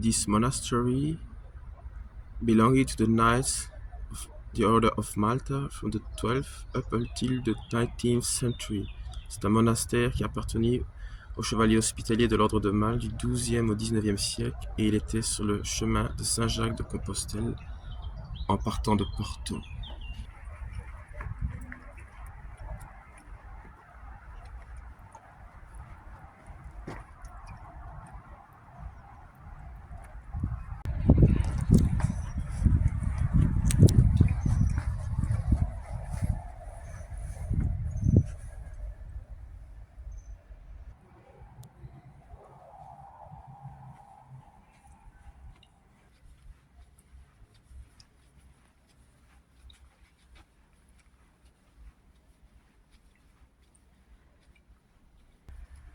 This monastery, belonging to the Knights of the Order of Malta from the 12th up until the 19th century. C'est un monastère qui appartenait aux chevaliers hospitaliers de l'Ordre de Malte du XIIe au XIXe siècle et il était sur le chemin de Saint-Jacques de Compostelle en partant de Porto.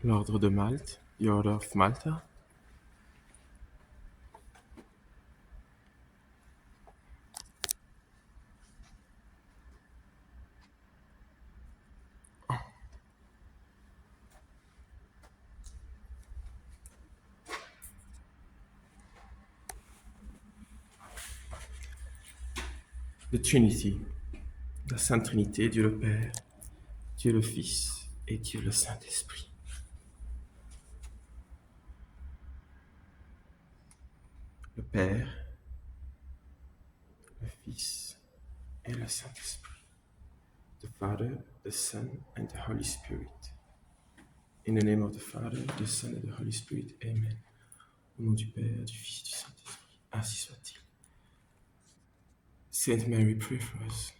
L'Ordre de Malte, the Order of Malta. The Trinity, la Sainte Trinité, Dieu le Père, Dieu le Fils et Dieu le Saint-Esprit. Le Père, le Fils et le Saint-Esprit. The Father, the Son and the Holy Spirit. In the name of the Father, the Son and the Holy Spirit. Amen. Au nom du Père, du Fils et du Saint-Esprit. Ainsi soit-il. Sainte Mary, pray for us.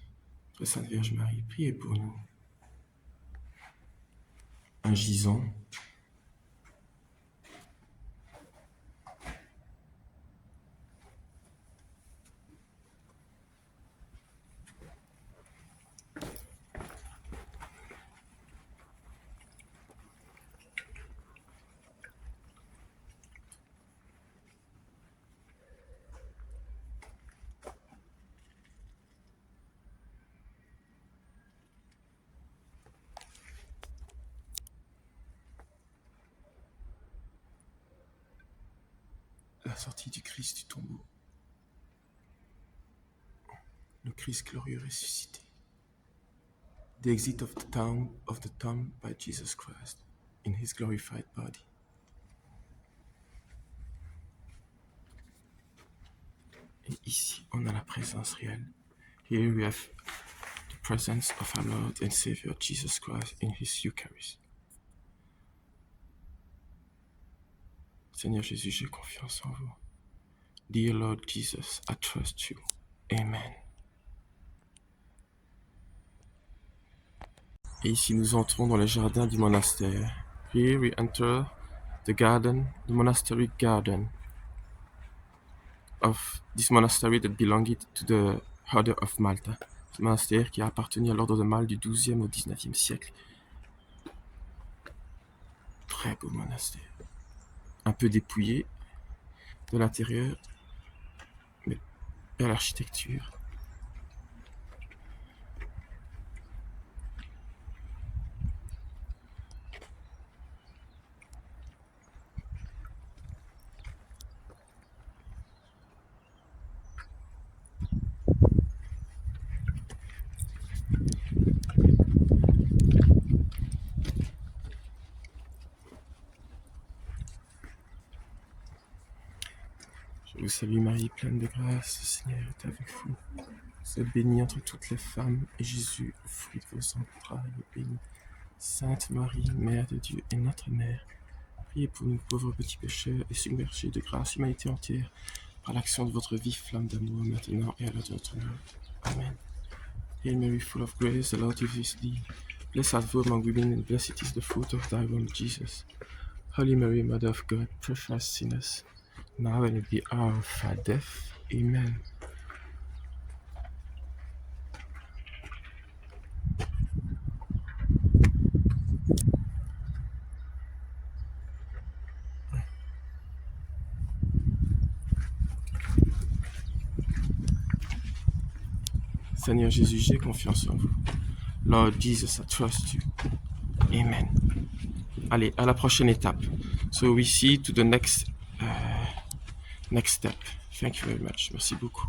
Très Sainte Vierge Marie, priez pour nous. Un gisant. La sortie du Christ du tombeau. Le Christ glorieux ressuscité. The exit of the tomb by Jesus Christ in his glorified body. Et ici, on a la présence réelle. Here we have the presence of our Lord and Savior Jesus Christ in his Eucharist. Seigneur Jésus, j'ai confiance en vous. Dear Lord Jesus, I trust you. Amen. Et ici, nous entrons dans le jardin du monastère. Here we enter the garden, the monastery garden of this monastery that belonged to the Order of Malta. Ce monastère qui a appartenu à l'Ordre de Malte du XIIe au XIXe siècle. Très beau monastère. Un peu dépouillé de l'intérieur, mais belle architecture. Je vous salue Marie, pleine de grâce, le Seigneur est avec vous. Vous êtes bénie entre toutes les femmes, et Jésus, le fruit de vos entrailles, est béni. Sainte Marie, Mère de Dieu et notre Mère, priez pour nous pauvres petits pécheurs et submergés de grâce, humanité entière, par l'action de votre vive flamme d'amour, maintenant et à l'heure de notre mort. Amen. Hail Mary, full of grace, the Lord is with thee. Blessed art thou among women, and blessed is the fruit of thy womb, Jesus. Holy Mary, Mother of God, pray for us sinners, now and at the hour of our death. Amen. Seigneur Jésus, j'ai confiance en vous. Lord Jesus, I trust you. Amen. Allez, à la prochaine étape. So we see to the next next step. Thank you very much. Merci beaucoup.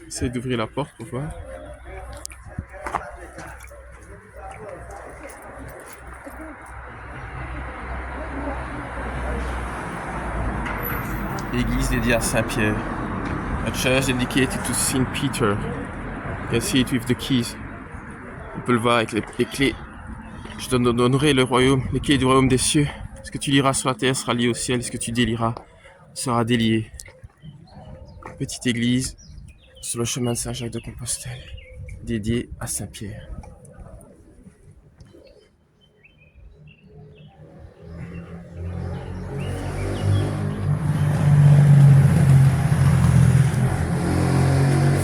Essaye d'ouvrir la porte pour voir. L'église dédiée à Saint-Pierre. A church dedicated to Saint Peter. You can see it with the keys. On peut le voir avec les clés. Je te donnerai le royaume, les clés du royaume des cieux. Ce que tu liras sur la terre sera lié au ciel. Ce que tu délieras sera délié. Petite église sur le chemin de Saint-Jacques de Compostelle, dédiée à Saint-Pierre.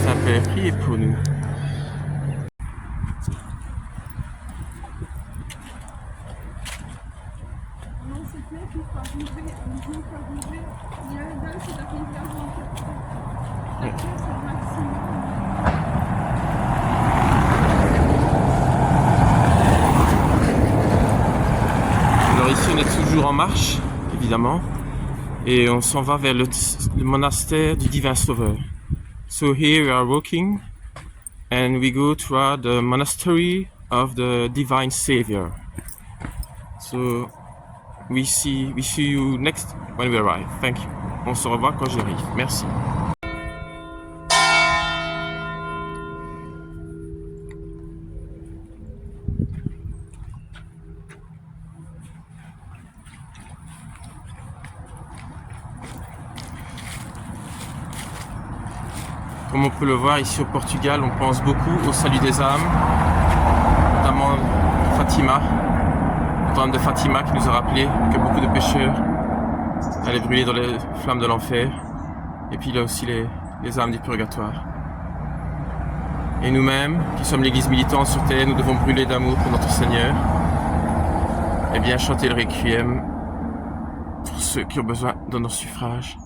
Saint-Père, priez pour nous. Alors ici on est toujours en marche, évidemment, et on s'en va vers le monastère du Divin Sauveur. So here we are walking and we go toward the monastery of the Divine Savior. So we see you next when we arrive. Thank you. On se revoit quand j'arrive. Merci. Comme on peut le voir ici au Portugal, on pense beaucoup au salut des âmes, notamment Fatima, Notre-Dame de Fatima qui nous a rappelé que beaucoup de pécheurs allaient brûler dans les flammes de l'enfer. Et puis il y a aussi les âmes du purgatoire. Et nous-mêmes, qui sommes l'église militante sur terre, nous devons brûler d'amour pour notre Seigneur et bien chanter le requiem pour ceux qui ont besoin de nos suffrages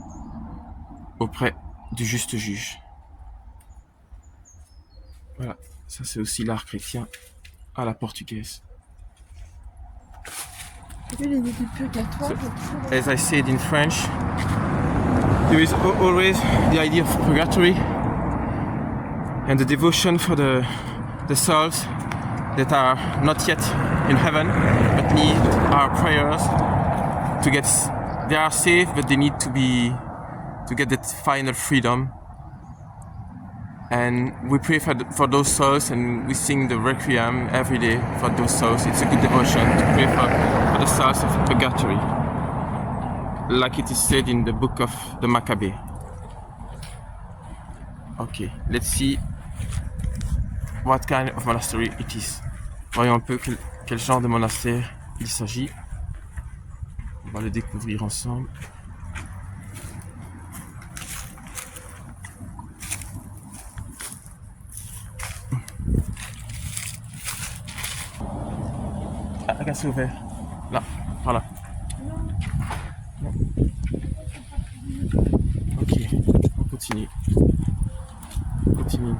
auprès du juste juge. Voilà, ça c'est aussi l'art chrétien à la portugaise. So, as I said in French, there is always the idea of purgatory and the devotion for the souls that are not yet in heaven but need our prayers to get. They are saved, but they need to get that final freedom. And we pray for those souls, and we sing the requiem every day for those souls. It's a good devotion to pray for the souls of purgatory, like it is said in the book of the Maccabee. Okay, let's see what kind of monastery it is. Voyons un peu quel genre de monastère il s'agit. On va le découvrir ensemble. Ah, regarde, c'est ouvert. Là, par là. Non. Ok, on continue. On continue.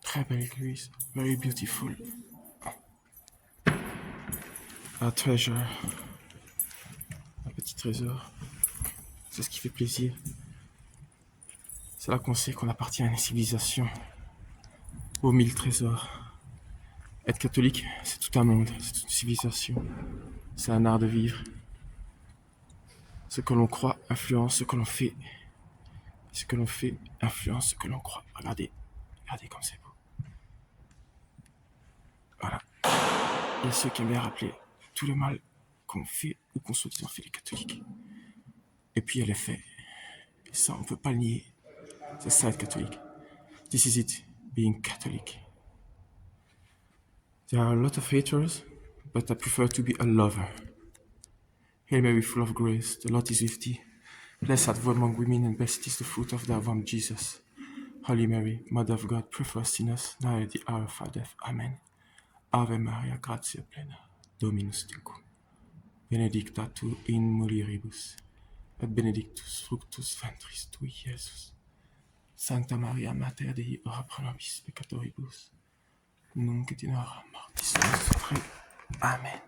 Très belle église, very beautiful. A treasure, un petit trésor. C'est ce qui fait plaisir. C'est là qu'on sait qu'on appartient à une civilisation aux 1000 trésors. Être catholique, c'est tout un monde, c'est toute une civilisation. C'est un art de vivre. Ce que l'on croit influence ce que l'on fait. Ce que l'on fait influence ce que l'on croit. Regardez, regardez comme c'est beau. Voilà. Il y a ceux qui aiment bien rappeler tout le mal qu'on fait ou qu'on soi-disant fait les catholiques. Et puis il y a les faits. Et ça, on ne peut pas le nier. C'est ça être catholique. This is it, being Catholic. There are a lot of haters, but I prefer to be a lover. Hail Mary, full of grace, the Lord is with thee. Blessed art thou among women, and blessed is the fruit of thy womb, Jesus. Holy Mary, Mother of God, pray for us sinners, now and at the hour of our death. Amen. Ave Maria, gratia plena, Dominus tecum. Benedicta tu in mulieribus, et benedictus fructus ventris tui, Iesus. Sancta Maria, Mater Dei, ora pro nobis peccatoribus, nunc et in hora mortis nostre. Amen.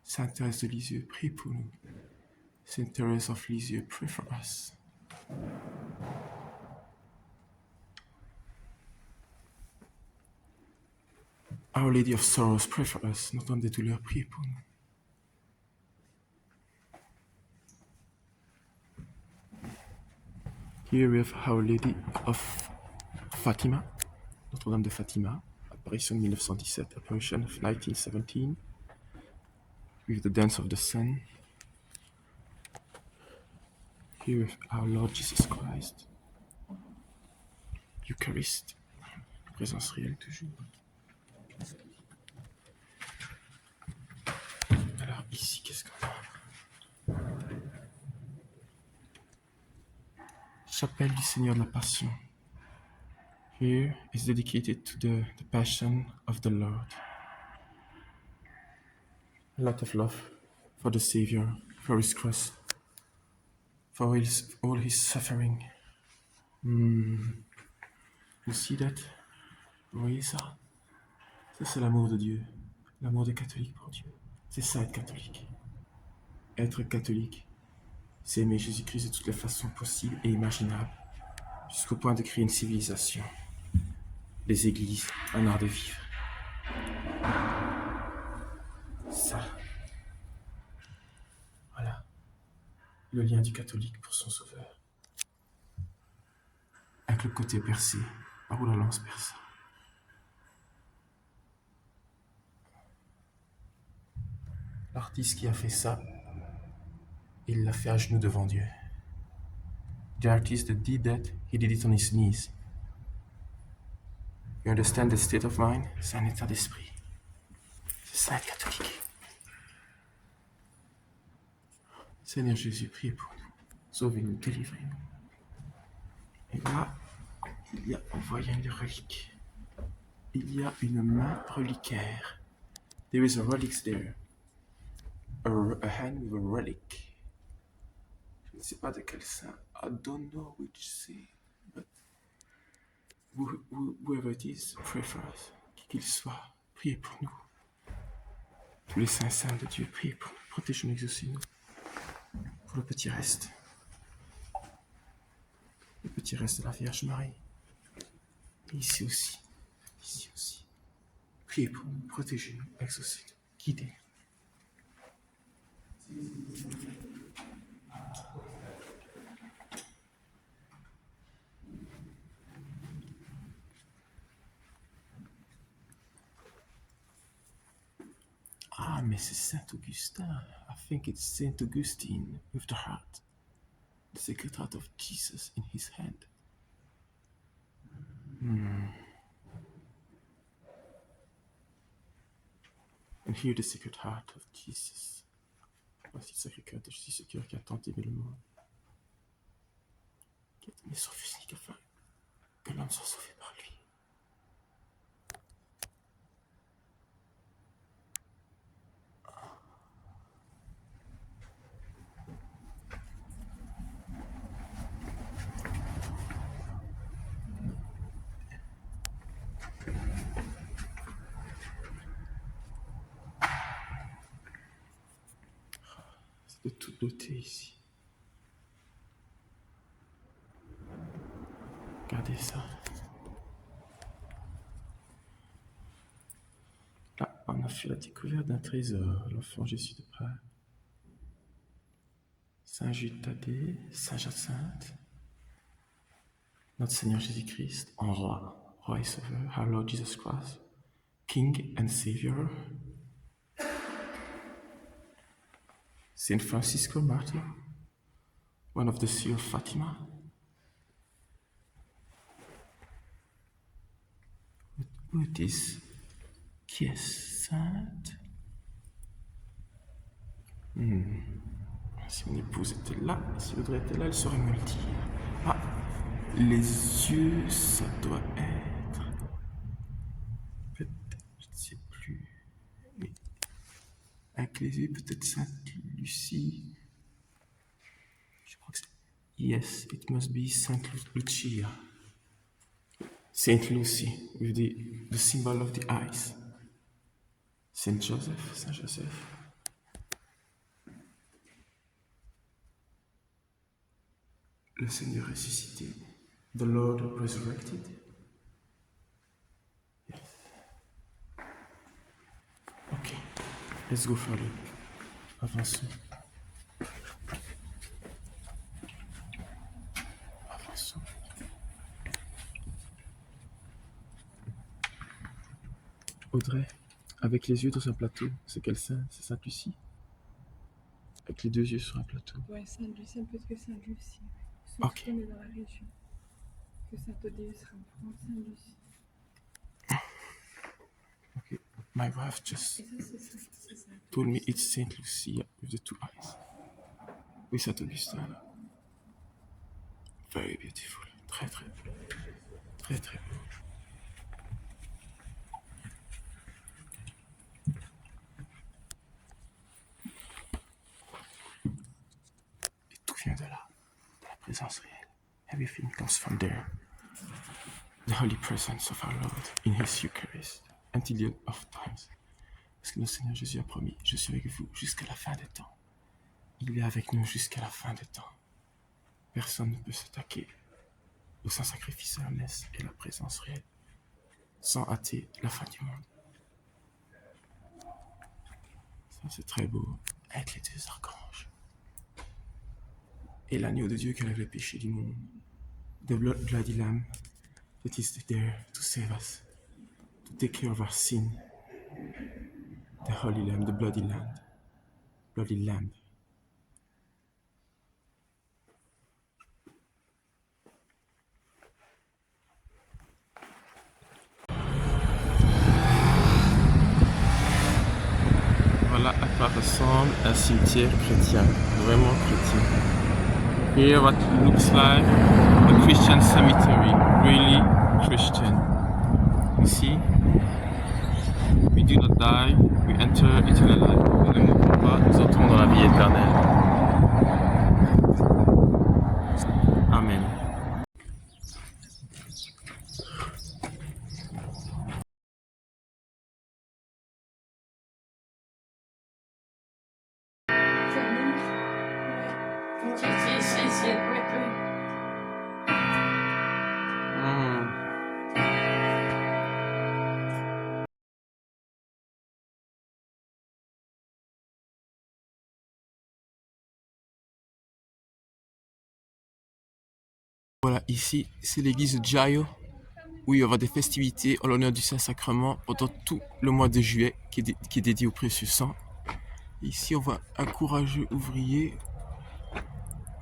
Sainte Thérèse de Lisieux, prie pour nous. Sainte Thérèse of Lisieux, pray for us. Our Lady of Sorrows, pray for us. Notre-Dame des douleurs, prie pour nous. Here we have Our Lady of Fatima, Notre-Dame de Fatima, apparition 1917, apparition of 1917, with the Dance of the Sun. Here we have Our Lord Jesus Christ, Eucharist, présence réelle toujours. Alors ici, qu'est-ce qu'on a? Chapelle du Seigneur de la Passion. Here is dedicated to the Passion of the Lord. A lot of love for the Savior, for his cross, for all his suffering. You see that? Vous voyez ça? Ça, c'est l'amour de Dieu, l'amour des catholiques pour Dieu. C'est ça, être catholique. Être catholique, c'est aimer Jésus-Christ de toutes les façons possibles et imaginables, jusqu'au point de créer une civilisation, des églises, un art de vivre. Ça. Voilà. Le lien du catholique pour son sauveur. Avec le côté percé, par où la lance perce. L'artiste qui a fait ça, il l'a fait à genoux devant Dieu. The artist that did that, he did it on his knees. You understand the state of mind? C'est un état d'esprit. C'est ça être catholique. Seigneur Jésus, priez pour nous. Sauvez-nous, délivrez-nous. Et là, il y a, on voit, il y a une relique. Il y a une main reliquaire. There is a relic there. A hand with a relic. Je ne sais pas de quel saint. I don't know which saint, but whoever it is, pray for us. Qui qu'il soit, priez pour nous. Tous les saints de Dieu, priez pour nous. Protégez-nous, exaucez-nous. Pour le petit reste. Le petit reste de la Vierge Marie. Et ici aussi. Ici aussi. Priez pour nous, protégez-nous, exaucez-nous, guidez. Ah, mais c'est Saint Augustin. I think it's Saint Augustine with the heart. The Sacred Heart of Jesus in his hand. And here the Sacred Heart of Jesus. Voici le Sacré-Cœur de Jésus, ce cœur qui a tant aimé le monde, qui a donné son Fils unique afin que l'homme soit sauvé par lui. C'est de toute beauté ici. Regardez ça. Là, on a fait la découverte d'un trésor, l'enfant Jésus de Prague. Saint Jude Thaddée, Saint Jacinthe, notre Seigneur Jésus-Christ, en roi, roi et sauveur, our Lord Jesus Christ, King and Savior, Saint Francisco Martyr, one of the Seal of Fatima, Bouddhiste, qui est sainte. Si mon épouse était là, si Audrey était là, elle saurait me le dire. Ah, les yeux, ça doit être... Peut-être, je ne sais plus. Mais avec les yeux, peut-être Sainte Lucie. Je crois que c'est... Yes, it must be Sainte Lucia. Saint Lucy, with the symbol of the eyes. Saint Joseph, Saint Joseph. Le Seigneur ressuscité. The Lord resurrected. Yes. Ok, let's go further. Avançons. Avançons. Audrey, avec les yeux dans un plateau, c'est quel saint? C'est Sainte Lucie? Avec les deux yeux sur un plateau. Ouais, Sainte Lucie, peut-être que Sainte Lucie. Ok. On est dans la région. Que Saint-Odile sera en France, Sainte Lucie. Okay. My wife just told me it's Saint Lucia with the two eyes. Oui, Saint Augustin là. Very beautiful. Très très beau. Très très beau. Et tout vient de là, de la présence réelle. Everything comes from there. The holy presence of our Lord in His Eucharist until the end of times. Parce que notre Seigneur Jésus a promis, je suis avec vous jusqu'à la fin des temps. Il est avec nous jusqu'à la fin des temps. Personne ne peut s'attaquer au saint sacrifice à la messe et la présence réelle sans hâter la fin du monde. Ça c'est très beau, avec les deux archanges. Et l'agneau de Dieu qui enlève les péchés du monde. The bloody lamb that is there to save us, to take care of our sin. The holy lamb, the bloody lamb. Bloody lamb. Voilà à quoi ressemble un cimetière chrétien, vraiment chrétien. Here what looks like a Christian cemetery, really Christian. You see, we do not die, we enter eternal life. Nous ne mourrons pas, nous entrons dans la vie éternelle. Amen. Voilà, ici, c'est l'église de Giaio, où il y aura des festivités en l'honneur du Saint-Sacrement pendant tout le mois de juillet, qui est dédié au précieux sang. Ici, on voit un courageux ouvrier,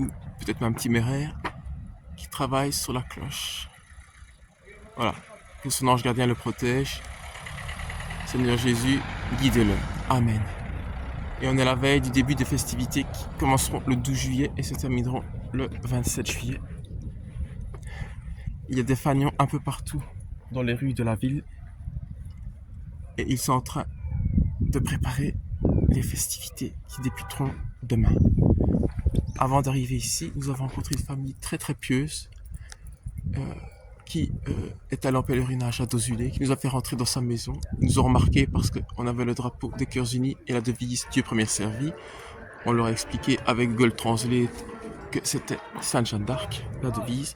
ou peut-être même téméraire, qui travaille sur la cloche. Voilà, que son ange gardien le protège. Seigneur Jésus, guidez-le. Amen. Et on est à la veille du début des festivités qui commenceront le 12 juillet et se termineront le 27 juillet. Il y a des fanions un peu partout dans les rues de la ville et ils sont en train de préparer les festivités qui débuteront demain. Avant d'arriver ici, nous avons rencontré une famille très très pieuse qui est allée en pèlerinage à Dozulé, qui nous a fait rentrer dans sa maison. Ils nous ont remarqué parce qu'on avait le drapeau des Cœurs Unis et la devise Dieu premier servi. On leur a expliqué avec Google Translate que c'était Sainte Jeanne d'Arc, la devise.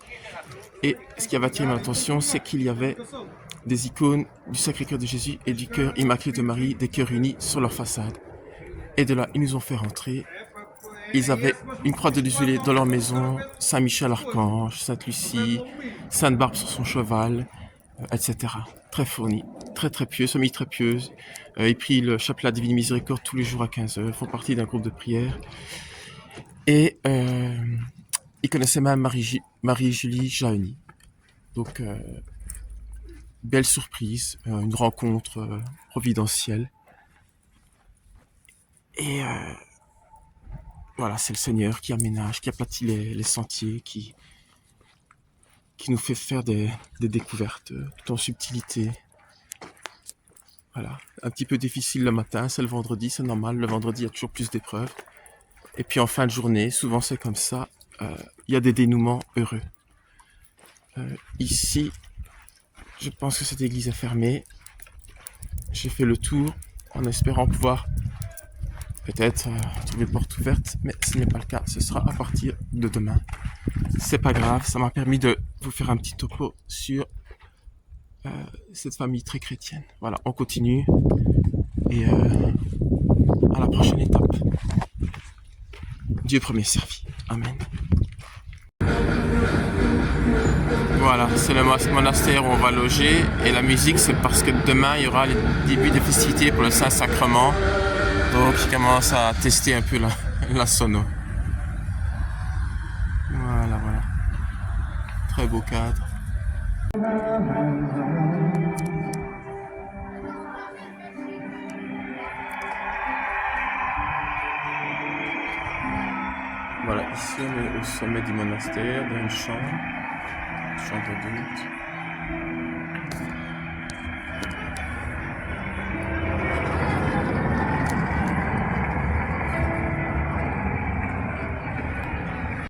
Et ce qui avait attiré mon attention, c'est qu'il y avait des icônes du Sacré-Cœur de Jésus et du Cœur Immaculé de Marie, des Cœurs Unis, sur leur façade. Et de là, ils nous ont fait rentrer. Ils avaient une croix de Dozulé dans leur maison, Saint-Michel-Archange, Sainte-Lucie, Sainte-Barbe sur son cheval, etc. Très fourni, très très pieux, famille très pieuse. Ils prient le chapelet de la Divine Miséricorde tous les jours à 15h, font partie d'un groupe de prière. Et ils connaissaient même Marie-Julie Jahenny. Donc, belle surprise, une rencontre providentielle. Et voilà, c'est le Seigneur qui aménage, qui aplatit les sentiers, qui nous fait faire des découvertes tout en subtilité. Voilà, un petit peu difficile le matin, c'est le vendredi, c'est normal, le vendredi il y a toujours plus d'épreuves. Et puis en fin de journée, souvent c'est comme ça, il y a des dénouements heureux. Ici, je pense que cette église est fermée. J'ai fait le tour en espérant pouvoir peut-être trouver une porte ouverte, mais ce n'est pas le cas, ce sera à partir de demain. C'est pas grave, ça m'a permis de vous faire un petit topo sur cette famille très chrétienne. Voilà, on continue et à la prochaine étape. Dieu premier servi. Amen. Voilà, c'est le monastère où on va loger et la musique c'est parce que demain il y aura le début des festivités pour le Saint-Sacrement. Donc je commence à tester un peu la sono. Voilà, voilà. Très beau cadre. Voilà, ici on est au sommet du monastère, dans une chambre d'adulte.